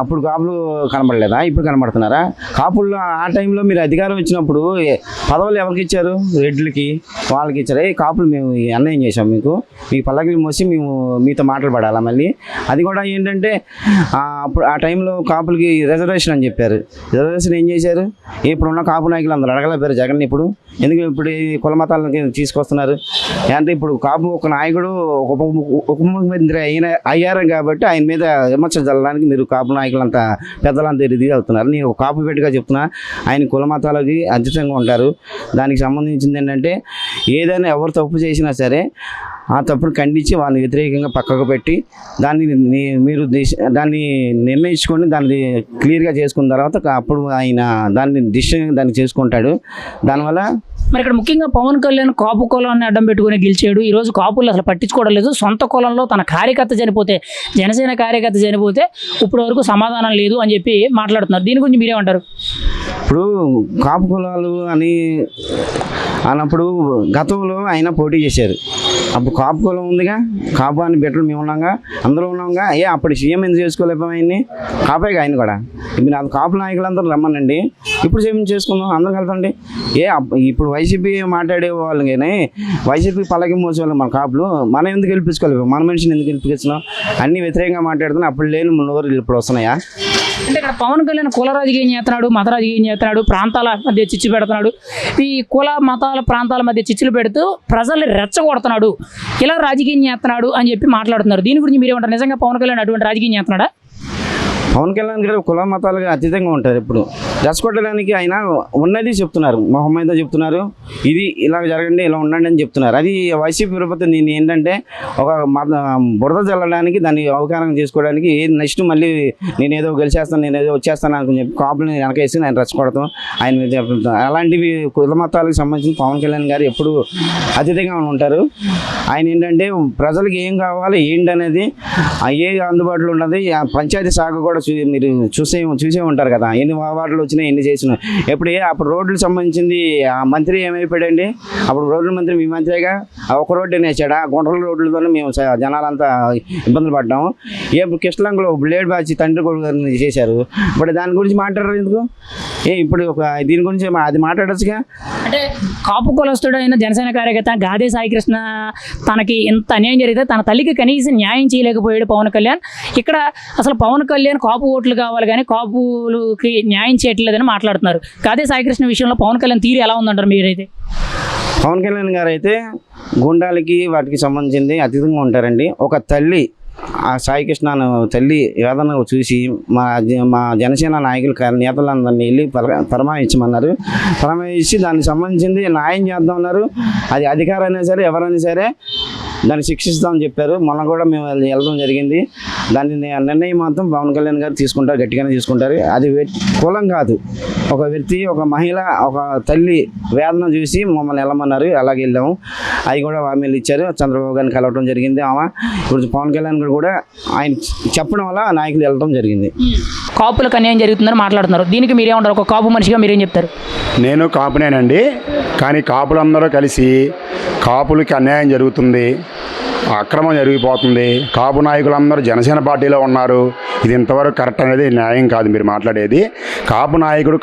అప్పుడు కాపులు కనబడలేదా? ఇప్పుడు కనబడుతున్నారా? కాపుల్లో ఆ టైంలో మీరు అధికారం ఇచ్చినప్పుడు పదవులు ఎవరికి ఇచ్చారు? రెడ్లకి వాళ్ళకి ఇచ్చారు. కాపులు మేము అన్యాయం చేసాం, మీకు పల్లకిలు మోసి మేము మీతో మాట్లాడబడాలా మళ్ళీ? అది కూడా ఏంటంటే అప్పుడు ఆ టైంలో కాపులకి రిజర్వేషన్ అని చెప్పారు. రిజర్వేషన్ ఏం చేశారు? ఇప్పుడున్న కాపు నాయకులు అందరూ అడగలేపారు జగన్. ఇప్పుడు ఎందుకు ఇప్పుడు ఈ కుల మతాలకి తీసుకొస్తున్నారు అంటే ఇప్పుడు కాపు ఒక నాయకుడు ఉప ముఖ్యమంత్రి అయ్యారు కాబట్టి ఆయన మీద విమర్శ జల్లడానికి మీరు కాపు నాయకులంతా పెద్దలంతా ఎదిగి వెళ్తున్నారు. నేను ఒక కాపు పెట్టుగా చెప్తున్నా, ఆయన కుల మతాలకి అతీతంగా ఉంటారు. దానికి సంబంధించింది ఏంటంటే ఏదైనా ఎవరు తప్పు చేసినా సరే ఆ తప్పును ఖండించి వాళ్ళని వ్యతిరేకంగా పక్కకు పెట్టి మీరు దాన్ని నిర్ణయించుకొని దాన్ని క్లియర్గా చేసుకున్న తర్వాత అప్పుడు ఆయన దాన్ని చేసుకుంటాడు. దానివల్ల మరి ఇక్కడ ముఖ్యంగా పవన్ కళ్యాణ్ కాపు కులాన్ని అడ్డం పెట్టుకుని గెలిచాడు. ఈరోజు కాపులు అసలు పట్టించుకోవడం లేదు. సొంత కులంలో తన కార్యకర్త చనిపోతే, జనసేన కార్యకర్త చనిపోతే ఇప్పటి వరకు సమాధానం లేదు అని చెప్పి మాట్లాడుతున్నారు. దీని గురించి మీరేమంటారు? ఇప్పుడు కాపు కులాలు అన్నప్పుడు గతంలో ఆయన పోటీ చేశారు. అప్పుడు కాపు కులం ఉందిగా, కాపు అని బెట్టలు మేము ఉన్నాగా, అందరూ ఉన్నాగా. అప్పుడు సీఎం ఎందుకు చేసుకోలేకపోయాం ఆయన్ని? కాపేగా ఆయన కూడా. ఇప్పుడు అది కాపు నాయకులందరూ రమ్మనండి, ఇప్పుడు సీఎం చేసుకుందాం, అందరూ కలపండి. ఇప్పుడు వైసీపీ మాట్లాడే వాళ్ళు కానీ వైసీపీ పల్లకి మోసేవాళ్ళు మన కాపులు మనం ఎందుకు గెలిపించుకోలేము? మన మనిషిని ఎందుకు గెలిపించుకున్నాం? అన్ని వ్యతిరేకంగా మాట్లాడుతున్నాం. అప్పుడు లేని నోరు ఇప్పుడు వస్తున్నాయా? అంటే ఇక్కడ పవన్ కళ్యాణ్ కుల రాజకీయం చేస్తున్నాడు, మత రాజకీయం చేస్తున్నాడు, ప్రాంతాల మధ్య చిచ్చు పెడుతున్నాడు. ఈ కుల మతాల ప్రాంతాల మధ్య చిచ్చులు పెడుతూ ప్రజల్ని రెచ్చగొడుతున్నాడు, ఇలా రాజకీయం చేస్తున్నాడు అని చెప్పి మాట్లాడుతున్నారు. దీని గురించి మీరేమంటారు? నిజంగా పవన్ కళ్యాణ్ అటువంటి రాజకీయం చేస్తున్నాడా? పవన్ కళ్యాణ్ గారు కుల మతాలుగా అతీతంగా ఉంటారు. ఇప్పుడు రెచ్చగొట్టడానికి ఆయన ఉన్నది చెప్తున్నారు, మొహమ్మద్తో చెప్తున్నారు, ఇది ఇలా జరగండి, ఇలా ఉండండి అని చెప్తున్నారు. అది వైసీపీ ప్రభుత్వం నేను ఏంటంటే ఒక బురద చల్లడానికి, దాన్ని అవకాశం చేసుకోవడానికి నెక్స్ట్ మళ్ళీ నేనేదో గెలిచేస్తాను, నేనేదో వచ్చేస్తాను అనుకుని చెప్పి కాపులని వెనకేసి ఆయన రెచ్చగొడతాం ఆయన. అలాంటివి కుల మతాలకు సంబంధించి పవన్ కళ్యాణ్ గారు ఎప్పుడు అతీతంగా ఉంటారు. ఆయన ఏంటంటే ప్రజలకు ఏం కావాలి ఏంటి అనేది ఏ అందుబాటులో ఉన్నది. పంచాయతీ శాఖ కూడా మీరు చూసే ఉంటారు కదా, ఎన్ని వార్డులు వచ్చినాయి, ఎన్ని చేసినాయి. అప్పుడు రోడ్లకు సంబంధించింది ఆ మంత్రి ఏమైపోయాడండి? అప్పుడు రోడ్ల మంత్రి మీ మంత్రిగా ఒక రోడ్డు వేసాడు. ఆ గుంటల రోడ్లతోనే మేము జనాలంతా ఇబ్బందులు పడ్డాము. కృష్ణలంకలో బ్లేడ్ బ్యాచ్ తండ్రి కొడుకు చేశారు. ఇప్పుడు దాని గురించి మాట్లాడారు ఎందుకు? ఇప్పుడు దీని గురించి అది మాట్లాడచ్చుగా. అంటే కాపు కులస్తుడు అయిన జనసేన కార్యకర్త గాదే సాయికృష్ణ తనకి ఎంత అన్యాయం జరిగితే తన తల్లికి కనీసం న్యాయం చేయలేకపోయాడు పవన్ కళ్యాణ్. ఇక్కడ అసలు పవన్ కళ్యాణ్ కాపు ఓట్లు కావాలి కానీ కాపులకి న్యాయం చేయట్లేదని మాట్లాడుతున్నారు. గాదే సాయికృష్ణ విషయంలో పవన్ కళ్యాణ్ తీరు ఎలా ఉందంటారు మీరైతే? పవన్ కళ్యాణ్ గారు అయితే గుండాలకి వాటికి సంబంధించింది అతీతంగా ఉంటారండి. ఒక తల్లి ఆ సాయికృష్ణ అనే తల్లి వేదన చూసి మా జనసేన నాయకులు నేతలందరినీ వెళ్ళి పరమాయించమన్నారు. పరమాయించి దానికి సంబంధించింది న్యాయం చేద్దామన్నారు. అది అధికారైనా సరే ఎవరైనా సరే దాన్ని శిక్షిస్తామని చెప్పారు. మొన్న కూడా మేము వెళ్ళడం జరిగింది. దాన్ని నిర్ణయం మాత్రం పవన్ కళ్యాణ్ గారు తీసుకుంటారు, గట్టిగానే తీసుకుంటారు. అది కులం కాదు, ఒక వ్యక్తి, ఒక మహిళ, ఒక తల్లి వేదన చూసి మమ్మల్ని వెళ్ళమన్నారు. అలాగే వెళ్ళాము. అవి కూడా హామీలు ఇచ్చారు. చంద్రబాబు గారిని కలవడం జరిగింది. ఇప్పుడు పవన్ కళ్యాణ్ గారు కూడా ఆయన చెప్పడం వల్ల నాయకులు వెళ్ళడం జరిగింది. కాపులకు అన్యాయం జరుగుతుందని మాట్లాడుతున్నారు. దీనికి మీరేమంటారు? ఒక కాపు మనిషిగా మీరేం చెప్తారు? నేను కాపునేనండి, కానీ కాపులందరూ కలిసి కాపులకి అన్యాయం జరుగుతుంది, అక్రమం జరిగిపోతుంది, కాపు నాయకులందరూ జనసేన పార్టీలో ఉన్నారు. ఇది ఇంతవరకు కరెక్ట్ అనేది న్యాయం కాదు మీరు మాట్లాడేది. కాపు నాయకుడు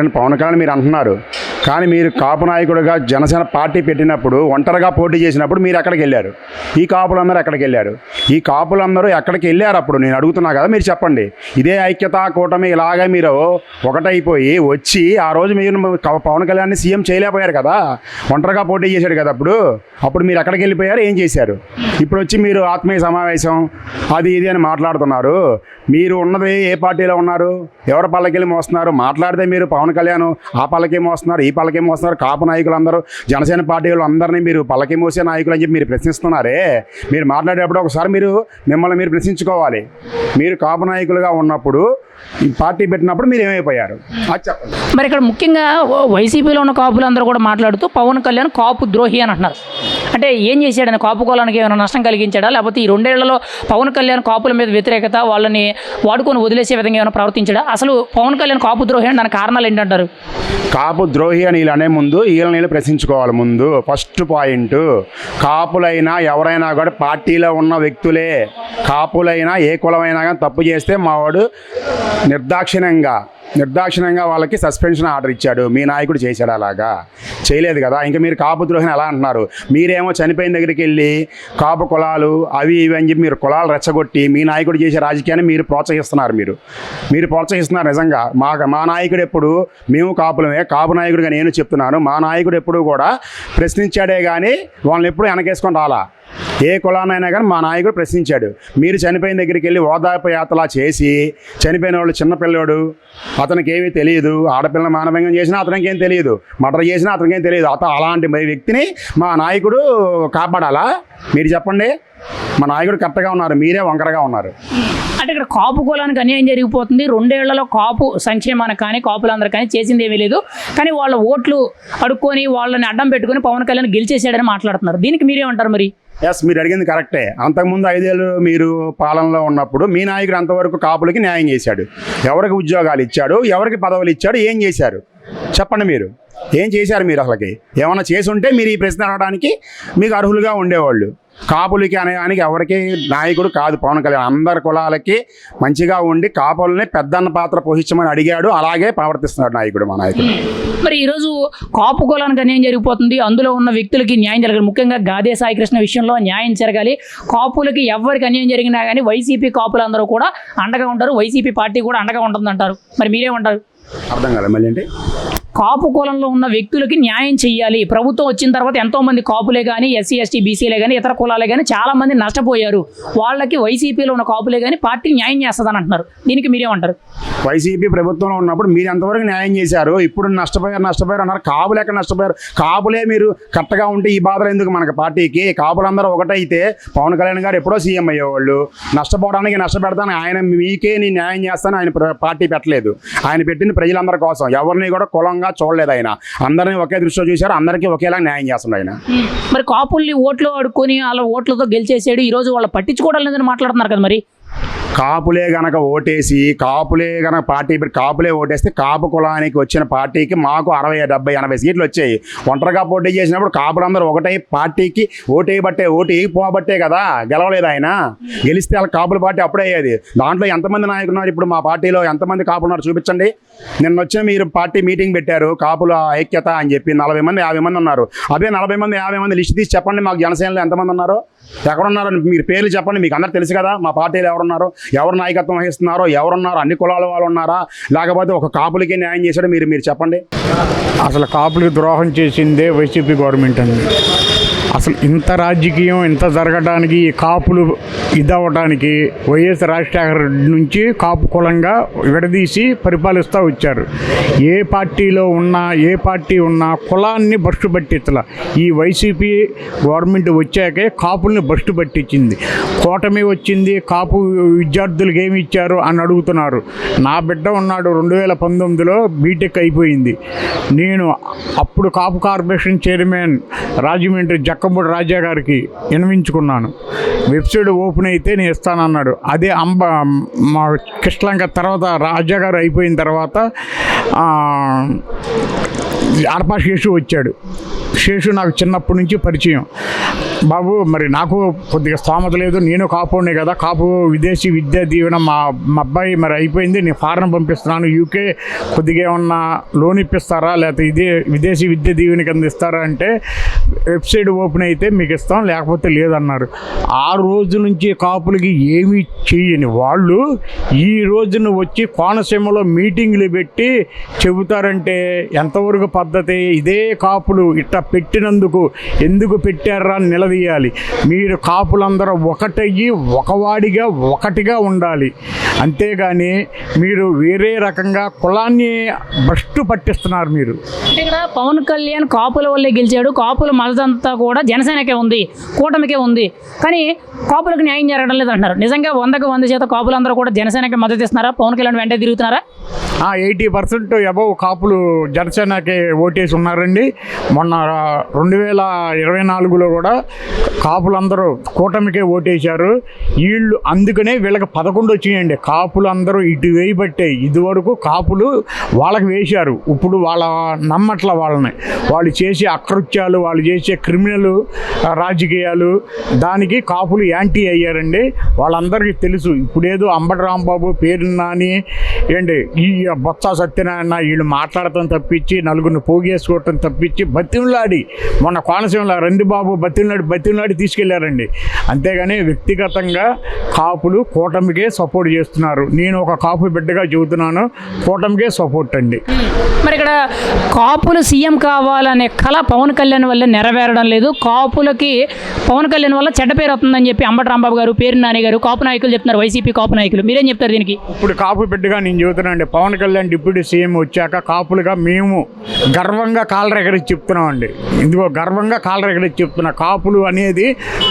అని పవన్ కళ్యాణ్ మీరు అంటున్నారు, కానీ మీరు కాపు నాయకుడిగా జనసేన పార్టీ పెట్టినప్పుడు ఒంటరిగా పోటీ చేసినప్పుడు మీరు ఎక్కడికి వెళ్ళారు? ఈ కాపులందరూ ఎక్కడికి వెళ్ళారు? ఈ కాపులందరూ ఎక్కడికి వెళ్ళారు? అప్పుడు నేను అడుగుతున్నా కదా, మీరు చెప్పండి. ఇదే ఐక్యత కూటమి ఇలాగే మీరు ఒకటైపోయి వచ్చి ఆ రోజు మీరు పవన్ కళ్యాణ్ని సీఎం చేయలేకపోయారు కదా, ఒంటరిగా పోటీ చేశాడు కదా. అప్పుడు మీరు ఎక్కడికి వెళ్ళిపోయారు, ఏం చేశారు? ఇప్పుడు వచ్చి మీరు ఆత్మీయ సమావేశం అది ఇది అని మాట్లాడుతున్నారు. మీరు ఉన్నది ఏ పార్టీలో ఉన్నారు? ఎవరి పల్లకెళ్ళి మోస్తున్నారు? మాట్లాడితే మీరు పవన్ కళ్యాణ్ ఆ పల్లకి మోస్తున్నారు, ఈ పల్లకి మోస్తున్నారు. కాపు నాయకులు అందరూ జనసేన పార్టీ అందరినీ మీరు పల్లకి మోసే నాయకులు అని చెప్పి మీరు ప్రశ్నిస్తున్నారే. మీరు మాట్లాడేటప్పుడు ఒకసారి మిమ్మల్ని మీరు ప్రశ్నించుకోవాలి. మీరు కాపు నాయకులుగా ఉన్నప్పుడు ఈ పార్టీ పెట్టినప్పుడు మీరు ఏమైపోయారు అది చెప్పండి. మరి ఇక్కడ ముఖ్యంగా వైసీపీలో ఉన్న కాపులందరూ కూడా మాట్లాడుతూ పవన్ కళ్యాణ్ కాపు ద్రోహి అని అంటున్నారు. అంటే ఏం చేశాడని, కాపు కులానికి ఏమైనా నష్టం కలిగించాడా, లేకపోతే ఈ 2 ఏళ్లలో పవన్ కళ్యాణ్ కాపుల మీద వ్యతిరేకత, వాళ్ళని వాడుకొని వదిలేసే విధంగా ఏమైనా ప్రవర్తించాడా? అసలు పవన్ కళ్యాణ్ కాపు ద్రోహి అని దానికి కారణాలు ఏంటంటారు? కాపు ద్రోహి అని వీళ్ళు అనే ముందు వీళ్ళని ప్రశ్నించుకోవాలి. ముందు ఫస్ట్ పాయింట్, కాపులైనా ఎవరైనా కూడా పార్టీలో ఉన్న వ్యక్తులే. కాపులైనా ఏ కులమైనా కానీ తప్పు చేస్తే మావాడు నిర్దాక్షిణ్యంగా వాళ్ళకి సస్పెన్షన్ ఆర్డర్ ఇచ్చాడు. మీ నాయకుడు చేశాడు? అలాగా చేయలేదు కదా. ఇంకా మీరు కాపు ద్రోహిని ఎలా అంటున్నారు? మీరేమో చనిపోయిన దగ్గరికి వెళ్ళి కాపు కులాలు అవి ఇవి అని చెప్పి మీరు కులాలు రెచ్చగొట్టి మీ నాయకుడు చేసే రాజకీయాన్ని మీరు ప్రోత్సహిస్తున్నారు. మీరు ప్రోత్సహిస్తున్నారు నిజంగా. మా నాయకుడు ఎప్పుడు, మేము కాపులమే, కాపు నాయకుడిగా నేను చెప్తున్నాను, మా నాయకుడు ఎప్పుడు కూడా ప్రశ్నించాడే కానీ వాళ్ళని ఎప్పుడు వెనకేసుకొని రాలా. ఏ కులానైనా కానీ మా నాయకుడు ప్రశ్నించాడు. మీరు చనిపోయిన దగ్గరికి వెళ్ళి ఓదార్పు యాత్రలా చేసి, చనిపోయిన వాళ్ళు చిన్నపిల్లడు, అతనికి ఏమీ తెలియదు, ఆడపిల్లల మానభంగం చేసినా అతనికి ఏం తెలియదు, మర్డర్ చేసినా అతనికి ఏం తెలియదు. అలాంటి వ్యక్తిని మా నాయకుడు కాపాడాలా? మీరు చెప్పండి. మా నాయకుడు కరెక్ట్గా ఉన్నారు, మీరే వంకరగా ఉన్నారు. అంటే ఇక్కడ కాపు కులానికి అన్యాయం జరిగిపోతుంది. 2 ఏళ్లలో కాపు సంక్షేమానికి కానీ కాపులందరూ కానీ చేసింది ఏమీ లేదు, కానీ వాళ్ళ ఓట్లు అడుక్కొని వాళ్ళని అడ్డం పెట్టుకొని పవన్ కళ్యాణ్ గెలిచేసాడని మాట్లాడుతున్నారు. దీనికి మీరేమంటారు మరి? ఎస్, మీరు అడిగింది కరెక్టే. అంతకుముందు 5 ఏళ్ళు మీరు పాలనలో ఉన్నప్పుడు మీ నాయకుడు అంతవరకు కాపులకి న్యాయం చేశాడు. ఎవరికి ఉద్యోగాలు ఇచ్చాడు, ఎవరికి పదవులు ఇచ్చాడు, ఏం చేశారు చెప్పండి. మీరు ఏం చేశారు? మీరు అసలుకి ఏమన్నా చేసి ఉంటే మీరు ఈ ప్రశ్న అడగడానికి మీకు అర్హులుగా ఉండేవాళ్ళు. కాపులకి అనేదానికి ఎవరికి నాయకుడు కాదు పవన్ కళ్యాణ్. అందరి కులాలకి మంచిగా ఉండి కాపుల్ని పెద్దన్న పాత్ర పోషించమని అడిగాడు. అలాగే ప్రవర్తిస్తున్నాడు నాయకుడు, మా నాయకుడు. మరి ఈరోజు కాపు కులానికి అన్యాయం జరిగిపోతుంది, అందులో ఉన్న వ్యక్తులకి న్యాయం జరగాలి. ముఖ్యంగా గాదే సాయికృష్ణ విషయంలో న్యాయం జరగాలి. కాపులకి ఎవరికి అన్యాయం జరిగినా కానీ వైసీపీ కాపులందరూ కూడా అండగా ఉంటారు, వైసీపీ పార్టీ కూడా అండగా ఉంటుందంటారు. మరి మీరేమంటారు? అర్థం కాదు మళ్ళీ ఏంటి? కాపు కులంలో ఉన్న వ్యక్తులకి న్యాయం చేయాలి. ప్రభుత్వం వచ్చిన తర్వాత ఎంతోమంది కాపులే కానీ, ఎస్సీ ఎస్టీ బీసీలే కానీ, ఇతర కులాలే కానీ చాలామంది నష్టపోయారు. వాళ్ళకి వైసీపీలో ఉన్న కాపులే కానీ పార్టీ న్యాయం చేస్తుందని అంటున్నారు. దీనికి మీరేమంటారు? వైసీపీ ప్రభుత్వంలో ఉన్నప్పుడు మీరు ఎంతవరకు న్యాయం చేశారు? ఇప్పుడు నష్టపోయారు అన్నారు. కాపులు ఎక్కడ నష్టపోయారు? కాపులే మీరు కరెక్ట్గా ఉంటే ఈ బాధలు ఎందుకు మనకు పార్టీకి? కాపులందరూ ఒకటైతే పవన్ కళ్యాణ్ గారు ఎప్పుడో సీఎం అయ్యేవాళ్ళు. నష్టపోవడానికి నష్టపెడతాను ఆయన, మీకే నేను న్యాయం చేస్తాను ఆయన పార్టీ పెట్టలేదు. ఆయన పెట్టింది ప్రజలందరి కోసం. ఎవరిని కూడా కులంగా చూడలేదు ఆయన. అందరినీ ఒకే దృష్టిలో చూశారు, అందరికీ ఒకేలా న్యాయం చేస్తున్నాడు ఆయన. మరి కాపుల్ని ఓట్లు అడుక్కొని వాళ్ళ ఓట్లతో గెలిచేసాడు. ఈరోజు వాళ్ళు పట్టించుకోవడం లేదని మాట్లాడుతున్నారు కదా. మరి కాపులే గనక ఓటేసి, కాపులే గనక పార్టీ కాపులే ఓటేస్తే కాపు కులానికి వచ్చిన పార్టీకి మాకు 60, 70, 80 సీట్లు వచ్చాయి. ఒంటరిగా పోటీ చేసినప్పుడు కాపులందరూ ఒకటై పార్టీకి ఓటు పోబట్టే కదా గెలవలేదు ఆయన. గెలిస్తే వాళ్ళ కాపుల పార్టీ అప్పుడే అయ్యేది. దాంట్లో ఎంతమంది నాయకులు ఉన్నారు ఇప్పుడు మా పార్టీలో? ఎంతమంది కాపులు ఉన్నారు చూపించండి. నిన్న వచ్చిన మీరు పార్టీ మీటింగ్ పెట్టారు, కాపుల ఐక్యత అని చెప్పి 40 మంది 50 మంది ఉన్నారు. అదే 40 మంది 50 మంది లిస్ట్ తీసి చెప్పండి మాకు జనసేనలో ఎంతమంది ఉన్నారు, ఎక్కడున్నారు మీరు పేర్లు చెప్పండి. మీకు అందరూ తెలుసు కదా మా పార్టీలో ఎవరున్నారు, ఎవరు నాయకత్వం వహిస్తున్నారో, ఎవరున్నారు, అన్ని కులాల వాళ్ళు ఉన్నారా, లేకపోతే ఒక కాపులకి న్యాయం చేశాడు మీరు చెప్పండి. అసలు కాపులకి ద్రోహం చేసిందే వైసీపీ గవర్నమెంట్ అండి. అసలు ఇంత రాజకీయం ఇంత జరగడానికి ఈ కాపులు ఇదవ్వడానికి వైఎస్ రాజశేఖర రెడ్డి నుంచి కాపు కులంగా విడదీసి పరిపాలిస్తూ వచ్చారు. ఏ పార్టీలో ఉన్నా ఏ పార్టీ ఉన్నా కులాన్ని బస్టు పట్టించాల. ఈ వైసీపీ గవర్నమెంట్ వచ్చాకే కాపుల్ని బస్టు పట్టించింది. కూటమి వచ్చింది, కాపు విద్యార్థులకు ఏమి ఇచ్చారు అని అడుగుతున్నారు. నా బిడ్డ ఉన్నాడు 2019లో బీటెక్ అయిపోయింది. నేను అప్పుడు కాపు కార్పొరేషన్ చైర్మన్ రాజమండ్రి జక్కంపూడి రాజా గారికి విన్నవించుకున్నాను. వెబ్సైట్ ఓపెన్ అయితే నేను ఇస్తానన్నాడు. అదే మా కృష్ణలంక తర్వాత రాజా గారు అయిపోయిన తర్వాత అర్పా శేషు వచ్చాడు. శేషు నాకు చిన్నప్పటి నుంచి పరిచయం. బాబు మరి నాకు కొద్దిగా స్తోమత లేదు, నేను కాపునే కదా, కాపు విదేశీ విద్యా దీవెన మా అబ్బాయి మరి అయిపోయింది, నేను ఫారెన్ పంపిస్తున్నాను, యూకే కొద్దిగా ఏమన్నా లోన్ ఇప్పిస్తారా లేకపోతే ఇదే విదేశీ విద్యా దీవెన కింద ఇస్తారా అంటే వెబ్సైట్ ఓపెన్ అయితే మీకు ఇస్తాం లేకపోతే లేదన్నారు. ఆ రోజు నుంచి కాపులకి ఏమీ చేయని వాళ్ళు ఈ రోజున వచ్చి కోనసీమలో మీటింగ్లు పెట్టి చెబుతారంటే ఎంతవరకు పద్ధతి? ఇదే కాపులు ఇట్లా పెట్టినందుకు ఎందుకు పెట్టారా అని నిలదీయాలి. మీరు కాపులందరూ ఒకటయ్యి ఒకవాడిగా ఒకటిగా ఉండాలి. అంతేగాని మీరు వేరే రకంగా కులాన్ని భ్రష్టు పట్టిస్తున్నారు. మీరు అంటే ఇక్కడ పవన్ కళ్యాణ్ కాపుల వల్లే గెలిచాడు, కాపుల మద్దతంతా కూడా జనసేనకే ఉంది, కూటమికే ఉంది, కానీ కాపులకు న్యాయం జరగడం లేదు అంటున్నారు. నిజంగా 100కి 100% కాపులందరూ కూడా జనసేనకి మద్దతు ఇస్తున్నారా? పవన్ కళ్యాణ్ వెంటే తిరుగుతున్నారా? 80% అబౌవ్ కాపులు జనసేనకి ఓటేసి ఉన్నారండి. మొన్న 2024లో కూడా కాపులందరూ కూటమికే ఓటేశారు. వీళ్ళు అందుకనే వీళ్ళకి 11 వచ్చినాయండి. కాపులు అందరూ ఇటు వేయబట్టే. ఇదివరకు కాపులు వాళ్ళకి వేశారు, ఇప్పుడు వాళ్ళ నమ్మట్ల వాళ్ళని. వాళ్ళు చేసే అకృత్యాలు, వాళ్ళు చేసే క్రిమినల్ రాజకీయాలు దానికి కాపులు యాంటీ అయ్యారండి. వాళ్ళందరికీ తెలుసు. ఇప్పుడేదో అంబటి రాంబాబు, పేరు నాని, ఏంటి ఈ బొత్స సత్యనారాయణ వీళ్ళు మాట్లాడటం తప్పించి, నలుగురిని పోగేసుకోవటం తప్పించి, బతిమలాడి మొన్న కోనసీమలో రందిబాబు బతిమలాడి తీసుకెళ్లారండి. అంతేగాని వ్యక్తిగతంగా కాపులు కూటమికే సపోర్ట్ చేస్తున్నారు. నేను ఒక కాపు బిడ్డగా చెబుతున్నాను, కూటమికే సపోర్ట్ అండి. మరి ఇక్కడ కాపులు సీఎం కావాలనే కళ పవన్ కళ్యాణ్ వల్ల నెరవేరడం లేదు. కాపులకి పవన్ కళ్యాణ్ వల్ల చెడ్డ పేరు వస్తుందని చెప్పి అంబటి రాంబాబు గారు, పేరు నాని గారు, కాపు నాయకులు చెప్తున్నారు, వైసీపీ కాపు నాయకులు. మీరేం చెప్తారు దీనికి? ఇప్పుడు కాపు బిడ్డగా నేను చెబుతున్నానండి, పవన్ కళ్యాణ్ డిప్యూటీ సీఎం వచ్చాక కాపులుగా మేము గర్వంగా కాలరెగరించి చెప్తున్నామండి. ఇదిగో గర్వంగా కాలరెగరించి చెప్తున్నా. కాపులు అనేది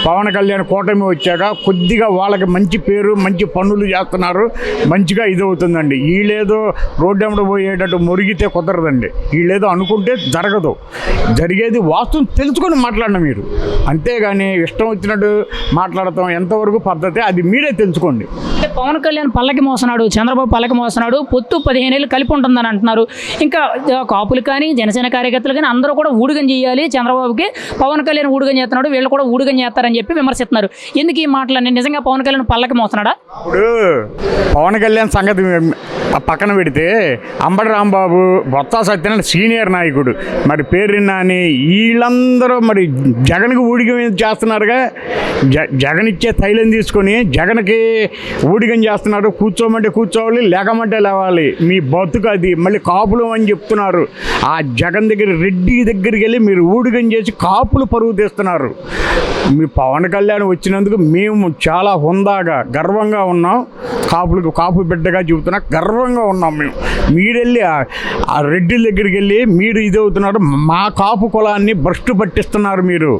పవన్ కళ్యాణ్ కూటమి వచ్చాక కొద్దిగా వాళ్ళకి మంచి పేరు, మంచి పనులు చేస్తున్నారు, మంచిగా ఇది అవుతుందండి. వీళ్ళేదో రోడ్డు వెంబడి పోయేటట్టు మురిగితే కుదరదండి. వీళ్ళేదో అనుకుంటే జరగదు. జరిగేది వాస్తవం తెలుసుకొని మాట్లాడిన మీరు, అంతేగాని ఇష్టం వచ్చినట్టు మాట్లాడతాం ఎంతవరకు పద్ధతి అది మీరే తెలుసుకోండి. అంటే పవన్ కళ్యాణ్ పల్లకి మోస్తున్నాడు, చంద్రబాబు పల్లకి మోస్తున్నాడు, పొత్తు 15 ఏళ్ళు కలిపి ఉంటుందని అంటున్నారు. ఇంకా కాపులు కానీ జనసేన కార్యకర్తలు కానీ అందరూ కూడా ఊడిగం చేయాలి, చంద్రబాబుకి పవన్ కళ్యాణ్ ఊడిగం చేస్తున్నాడు, వీళ్ళు కూడా ఊడిగం చేస్తారని చెప్పి విమర్శిస్తున్నారు. ఎందుకు ఈ మాటలన్నీ? నిజంగా పవన్ కళ్యాణ్ పల్లకి మోస్తున్నాడా? ఇప్పుడు పవన్ కళ్యాణ్ సంగతి పక్కన పెడితే అంబటి రాంబాబు, బొత్స సత్యనారాయణ సీనియర్ నాయకుడు, మరి పేరు నాని వీళ్ళందరూ మరి జగన్కి ఊడిగం చేస్తున్నారుగా. జగన్ ఇచ్చే తైలం తీసుకొని జగన్కి ఊడిగం చేస్తున్నారు. కూర్చోమంటే కూర్చోవాలి, లేకమంటే లేవాలి. మీ బతుకు అది. మళ్ళీ కాపులు అని చెప్తున్నారు. ఆ జగన్ దగ్గర రెడ్డి దగ్గరికి వెళ్ళి మీరు ఊడిగం చేసి కాపులు పరుగు తీస్తున్నారు. మీ పవన్ కళ్యాణ్ వచ్చినందుకు మేము చాలా హుందాగా గర్వంగా ఉన్నాం. కాపు బిడ్డగా చెబుతున్నా, గర్వంగా ఉన్నాం మేము. మీరెళ్ళి ఆ రెడ్డి దగ్గరికి వెళ్ళి మీరు ఇది అవుతున్నారు, మా కాపు కులాన్ని భ్రష్టు పట్టిస్తున్నారు మీరు.